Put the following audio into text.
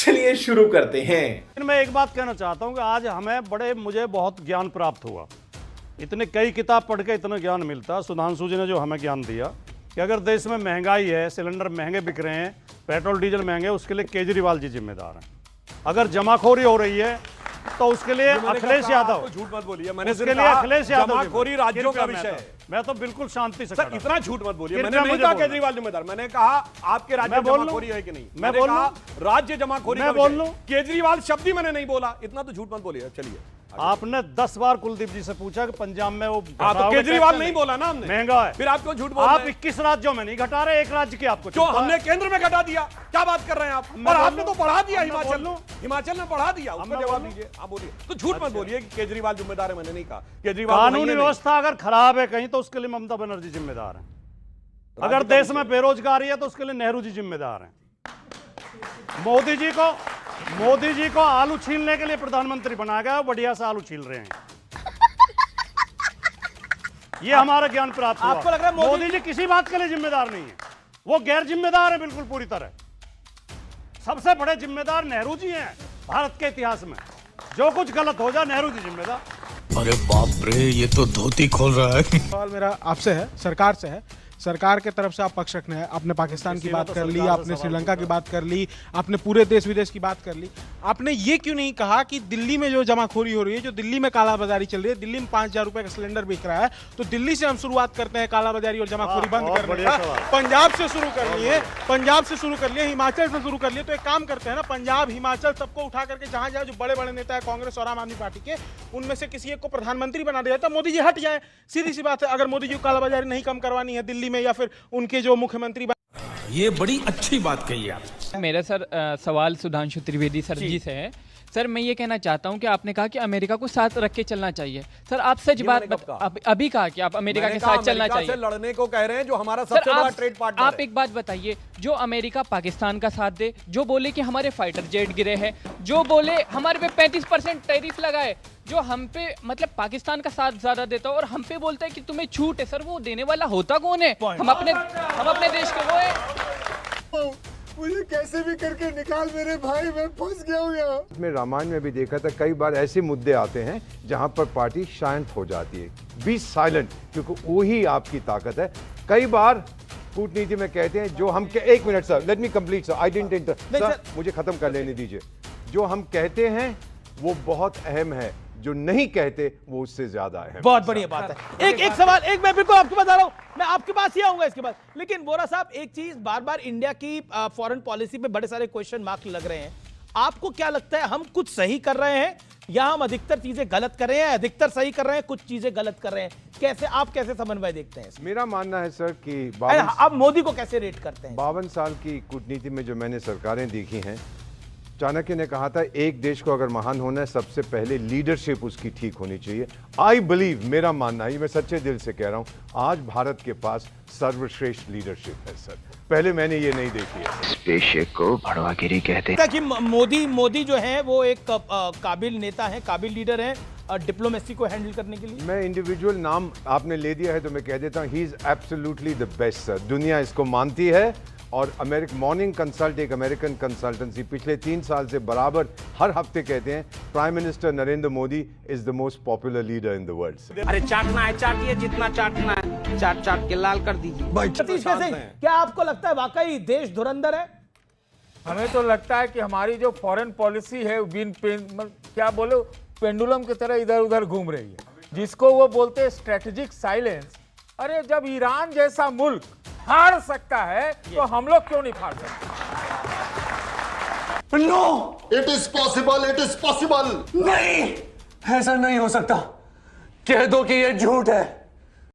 चलिए शुरू करते हैं। मैं एक बात कहना चाहता हूं कि आज मुझे बहुत ज्ञान प्राप्त हुआ। इतने कई किताब पढ़ के इतना ज्ञान मिलता। सुधांशु जी ने जो हमें ज्ञान दिया कि अगर देश में महंगाई है, सिलेंडर महंगे बिक रहे हैं, पेट्रोल डीजल महंगे, उसके लिए केजरीवाल जी जिम्मेदार हैं। अगर जमाखोरी हो रही है तो उसके लिए अखिलेश यादव, झूठ मत बोलिए। मैंने उसके लिए अखिलेश यादव, जमाखोरी राज्यों का विषय है। मैं तो बिल्कुल शांति से सर इतना झूठ मत बोलिए। मैंने नहीं कहा केजरीवाल जिम्मेदार, मैंने कहा आपके राज्य में जमाखोरी है कि नहीं। मैं बोल लूं राज्य जमाखोरी मैं बोल लूं केजरीवाल शब्द ही मैंने नहीं बोला। इतना तो झूठ मत बोलिए। चलिए, आपने 10 बार कुलदीप जी से पूछा कि पंजाब में वो तो केजरीवाल नहीं बोला ना हमने, महंगा है। फिर आप क्यों झूठ बोल रहे हैं? आप 21 राज्यों में नहीं घटा रहे, एक राज्य के आपको जो हमने केंद्र में घटा दिया। क्या बात कर रहे हैं आप? और आपने तो बढ़ा दिया। हिमाचल ने बढ़ा दिया। उसका जवाब दीजिए। आप बोलिए। तो झूठ मत बोलिए कि केजरीवाल जिम्मेदार है। मैंने नहीं कहा केजरीवाल। कानूनी व्यवस्था अगर खराब है कहीं तो उसके लिए ममता बनर्जी जिम्मेदार है। अगर देश में बेरोजगारी है तो उसके लिए नेहरू जी जिम्मेदार हैं। मोदी जी को आलू छीलने के लिए प्रधानमंत्री बनाया गया, बढ़िया से आलू छील रहे हैं। ये हमारा ज्ञान प्राप्त हुआ। आपको लग रहा है मोदी जी किसी बात के लिए जिम्मेदार नहीं है, वो गैर जिम्मेदार है बिल्कुल पूरी तरह। सबसे बड़े जिम्मेदार नेहरू जी हैं भारत के इतिहास में। जो कुछ गलत हो जाए नेहरू जी जिम्मेदार। अरे बाप रे, ये तो धोती खोल रहा है। सवाल मेरा आपसे है, सरकार से है। सरकार के तरफ से आप पक्ष रखने हैं। आपने पाकिस्तान की बात कर ली, आपने श्रीलंका की बात कर ली, आपने पूरे देश विदेश की बात कर ली। आपने ये क्यों नहीं कहा कि दिल्ली में जो जमाखोरी हो रही है, जो दिल्ली में कालाबाजारी चल रही है, दिल्ली में 5,000 रुपए का सिलेंडर बिक रहा है, तो दिल्ली से हम शुरुआत करते हैं कालाबाजारी और जमाखोरी बंद करने का। पंजाब से शुरू कर लिए, पंजाब से शुरू कर लिए, हिमाचल से शुरू कर लिए। तो एक काम करते हैं ना, पंजाब हिमाचल सबको उठा करके जहां जहां जो बड़े बड़े नेता है कांग्रेस और आम आदमी पार्टी के, उनमें से किसी एक को प्रधानमंत्री बना दिया जाए। मोदी जी हट जाए। सीधी सी बात है। अगर मोदी जी को कालाबाजारी नहीं कम करवानी है दिल्ली में, या फिर उनके जो मुख्यमंत्री, ये बड़ी अच्छी बात कही आप। मेरा सर सवाल सुधांशु त्रिवेदी सर जी से है। सर मैं ये कहना चाहता हूं कि आपने कहा कि अमेरिका को साथ रख के चलना चाहिए। सर आप सच बात अभी कहा कि आप अमेरिका के साथ चलना चाहिए। से लड़ने को कह रहे हैं जो हमारा सबसे बड़ा ट्रेड पार्टनर है। आप एक बात बताइए, जो अमेरिका पाकिस्तान का साथ दे, जो बोले कि हमारे फाइटर जेट गिरे हैं, जो बोले हमारे पे 35% टैरिफ लगाए, जो हम पे मतलब पाकिस्तान का साथ ज्यादा देता है और हम पे बोलता है कि तुम्हें छूट है। सर वो देने वाला होता कौन है? हम अपने देश के वो है। मुझे कैसे भी करके निकाल मेरे भाई, मैं फंस गया हूँ यहाँ। मैं रामायण में भी देखा था, कई बार ऐसे मुद्दे आते हैं जहाँ पर पार्टी शांत हो जाती है। बी साइलेंट, क्योंकि वही आपकी ताकत है। कई बार कूटनीति में कहते हैं जो हम एक minute sir, let me complete sir, I didn't inter sir, मुझे खत्म कर लेने दीजिए। जो हम कहते हैं वो बहुत अहम है, जो नहीं कहते वो उससे ज्यादा है। बहुत बढ़िया बात है। एक सवाल, मैं बिल्कुल आपके पास आ रहा हूं, मैं आपके पास ही आऊंगा इसके बाद। लेकिन वोरा साहब, एक चीज बार बार इंडिया की फॉरेन पॉलिसी पे बड़े सारे क्वेश्चन मार्क लग रहे हैं। आपको क्या लगता है, हम कुछ सही कर रहे हैं या हम अधिकतर चीजें गलत कर रहे हैं? अधिकतर सही कर रहे हैं, कुछ चीजें गलत कर रहे हैं। कैसे आप कैसे समन्वय देखते हैं? मेरा मानना है सर कि आप मोदी को कैसे रेट करते हैं? 52 साल की कूटनीति में जो मैंने सरकारें देखी हैं, चाणक्य ने कहा था एक देश को अगर महान होना है सबसे पहले लीडरशिप उसकी ठीक होनी चाहिए। आई बिलीव, मेरा मानना है, मैं सच्चे दिल से कह रहा हूं, आज भारत के पास सर्वश्रेष्ठ लीडरशिप है सर। पहले मैंने ये नहीं देखी है। पेशे को भड़वागिरी कहते हैं। कि मोदी जो है वो एक काबिल नेता है, काबिल लीडर है डिप्लोमेसी को हैंडल करने के लिए। मैं इंडिविजुअल नाम आपने ले दिया है तो मैं कह देता हूं, he is absolutely the best sir. दुनिया इसको मानती है। और मॉर्निंग कंसल्ट, एक अमेरिकन कंसल्टेंसी, पिछले 3 साल से बराबर हर हफ्ते कहते हैं prime minister Narendra Modi is the most popular leader in the world. अरे चाटना है चाटिए, जितना चाटना है चाट के लाल कर दीजिए। क्या आपको लगता है वाकई देश धुरंधर है? हमें तो लगता है कि हमारी जो फॉरेन पॉलिसी है क्या बोलो, पेंडुलम की तरह इधर उधर घूम रही है, जिसको वो बोलते हैं स्ट्रेटेजिक साइलेंस। अरे जब ईरान जैसा मुल्क हार सकता है तो हम लोग क्यों नहीं हार सकते? No, it is possible, it is possible. नहीं, ऐसा नहीं हो सकता। कह दो कि ये झूठ है।